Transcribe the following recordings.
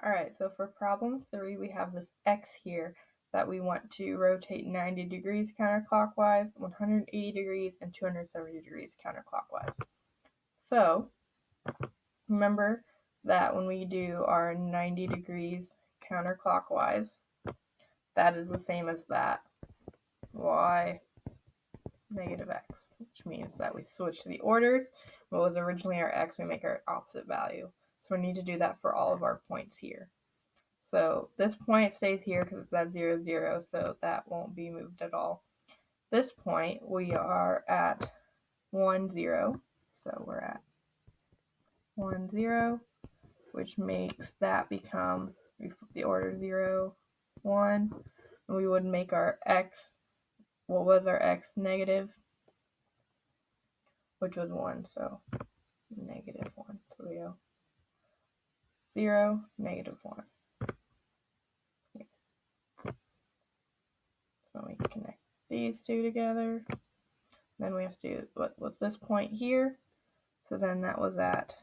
All right, so for problem 3, we have this x here that we want to rotate 90 degrees counterclockwise, 180 degrees, and 270 degrees counterclockwise. So remember that when we do our 90 degrees counterclockwise, that is the same as that y negative x, which means that we switch the orders. What was originally our x, we make our opposite value. So we need to do that for all of our points here. So this point stays here because it's at 0, 0, so that won't be moved at all. This point, we are at 1, 0, so we're at 1, 0, which makes that become, we flip the order 0, 1, and we would make our x, what was our x, negative, which was 1, so negative 1, so we go 0, negative 1. So we connect these two together. Then we have to do what was this point here. So then that was at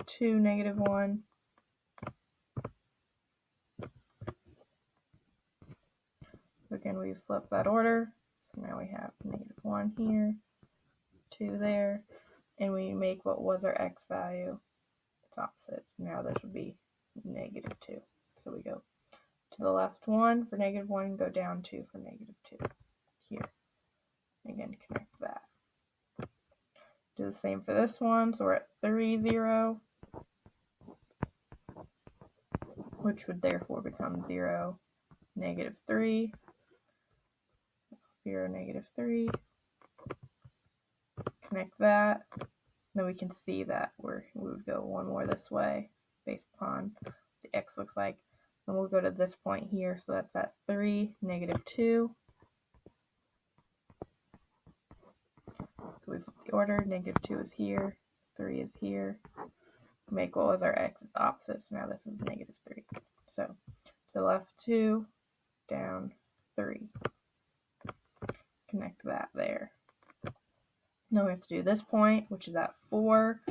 2, negative 1. Again, we flip that order. So now we have negative 1 here, 2 there, and we make what was our x value its opposite. So now this would be negative 2. So we go to the left 1 for negative 1, go down 2 for negative 2 here. Again, connect that. Do the same for this one. So we're at 3, 0, which would therefore become 0, negative 3, 0, negative 3. Connect that. Then we can see that we would go one more this way based upon what the x looks like. And we'll go to this point here. So that's at 3, negative 2. So we flip the order. Negative 2 is here. 3 is here. Make what was our x's opposite. So now this is negative 3. So to the left 2, down 3. Connect that there. Now we have to do this point, which is at 4,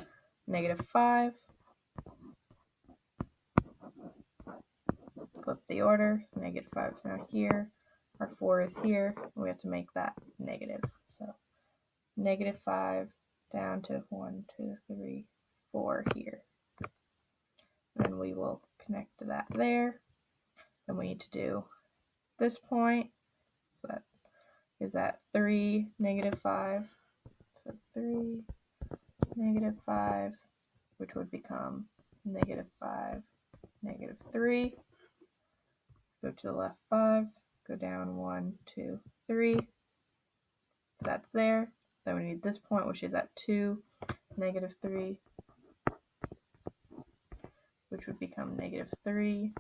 negative 5. Flip the order. So negative 5 is now here. Our 4 is here. And we have to make that negative. So negative 5 down to 1, 2, 3, 4 here. Then we will connect to that there. Then we need to do this point. So that is at 3, negative 5. So 3, negative 5, which would become negative 5, negative 3. Go to the left 5, go down 1, 2, 3. That's there. Then we need this point, which is at 2, negative 3, which would become negative 3,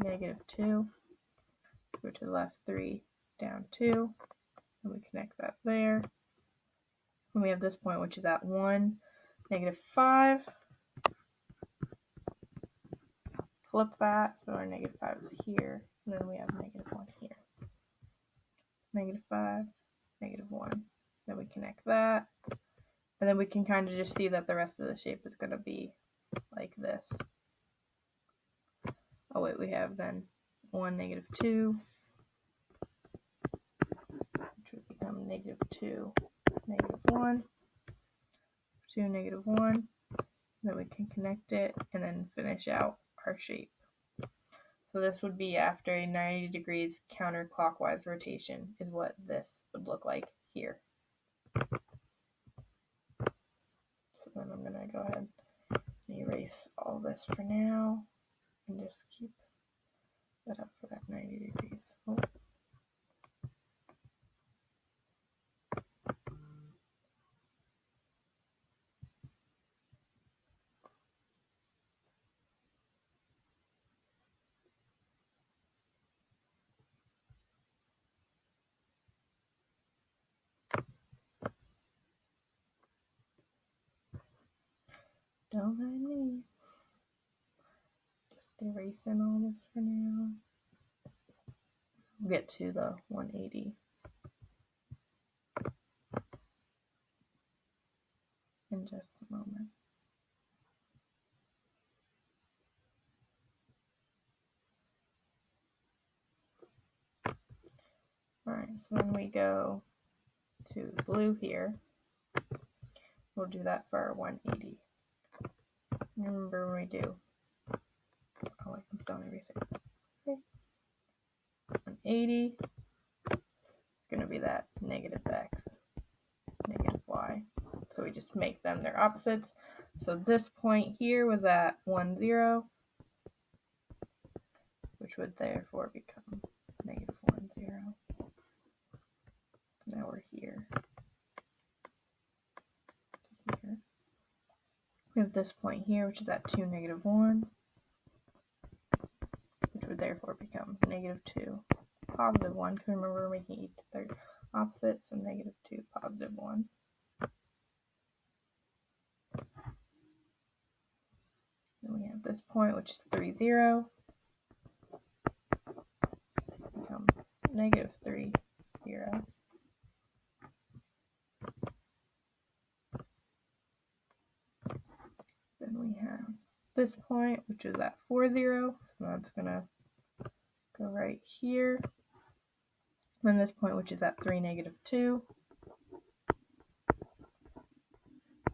negative 2. Go to the left 3, down 2, and we connect that there. And we have this point, which is at 1, negative 5. Flip that, so our negative 5 is here, and then we have negative 1 here. Negative 5, negative 1. Then we connect that, and then we can kind of just see that the rest of the shape is going to be like this. Oh wait, we have then 1, negative 2, which would become negative 2, negative 1, 2, negative 1. Then we can connect it and then finish out our shape. So this would be after a 90 degrees counterclockwise rotation is what this would look like here. So then I'm going to go ahead and erase all this for now and just keep that up for that 90 degrees. Oh. Don't mind me. Just erasing all this for now. We'll get to the 180 in just a moment. Alright, so then we go to blue here. We'll do that for our 180. Remember when we do, oh wait, I'm still erasing. Okay. 180 is going to be that negative x, negative y. So we just make them their opposites. So this point here was at 1, 0, which would therefore become negative 1, 0. Now we're here. Here. We have this point here, which is at 2, negative 1, which would therefore become negative 2, positive 1, because remember we're making each third opposite, so negative 2, positive 1. Then we have this point, which is 3, 0, become negative 3, 0. Then we have this point, which is at 4, 0, so that's going to go right here. Then this point, which is at 3, negative 2,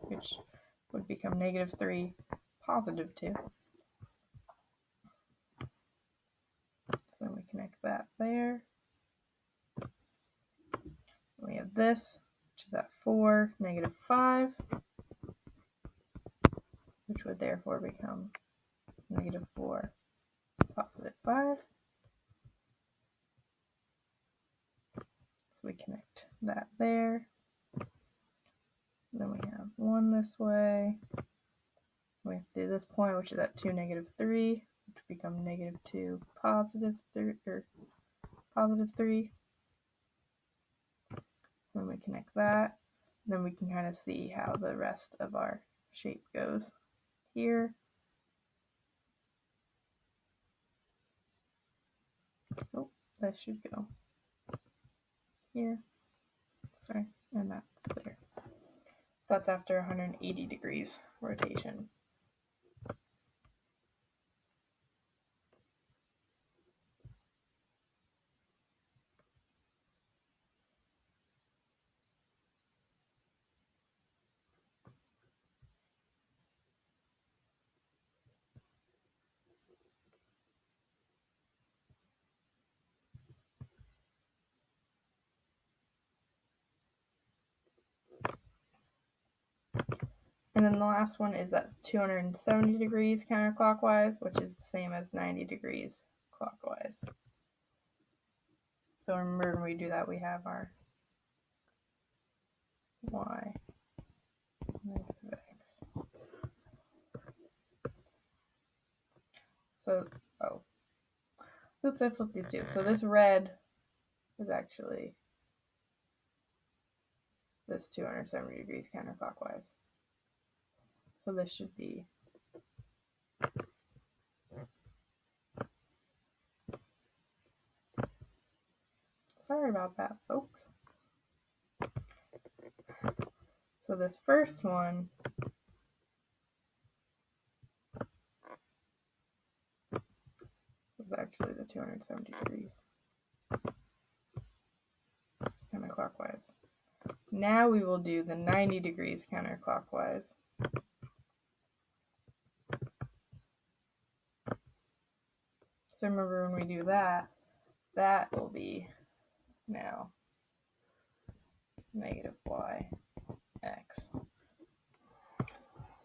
which would become negative 3, positive 2. So then we connect that there. We have this, which is at 4, negative 5, which would therefore become negative 4, positive 5. So we connect that there. Then we have 1 this way. We have to do this point, which is at 2, negative 3, which would become negative 2, positive 3, or positive 3. Then we connect that. Then we can kind of see how the rest of our shape goes here. Oh, that should go here. Sorry, and that's there. So that's after 180 degrees rotation. And then the last one is at 270 degrees counterclockwise, which is the same as 90 degrees clockwise. So remember when we do that, we have our y, negative x. So, oh, oops, I flipped these two. So this red is actually this 270 degrees counterclockwise. So this should be sorry about that, folks. So this first one was actually the 270 degrees counterclockwise. Now we will do the 90 degrees counterclockwise. So remember when we do that, that will be now negative y x. So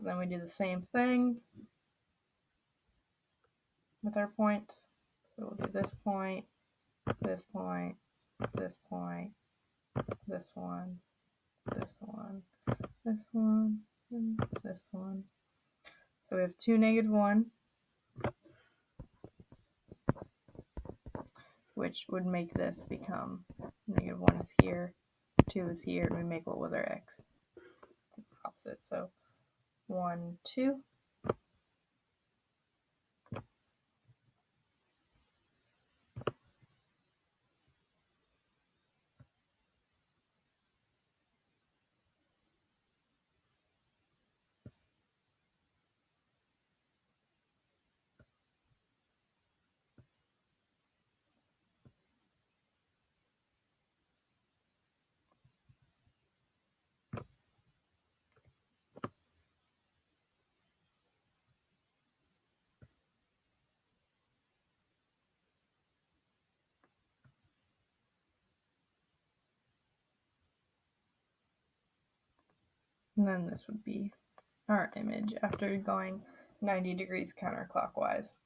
then we do the same thing with our points. So we'll do this point, this point, this point, this one, this one, this one, and this one. So we have 2, negative 1, which would make this become negative 1 is here, 2 is here, and we make what was our x? It's opposite. So 1, 2. And then this would be our image after going 90 degrees counterclockwise.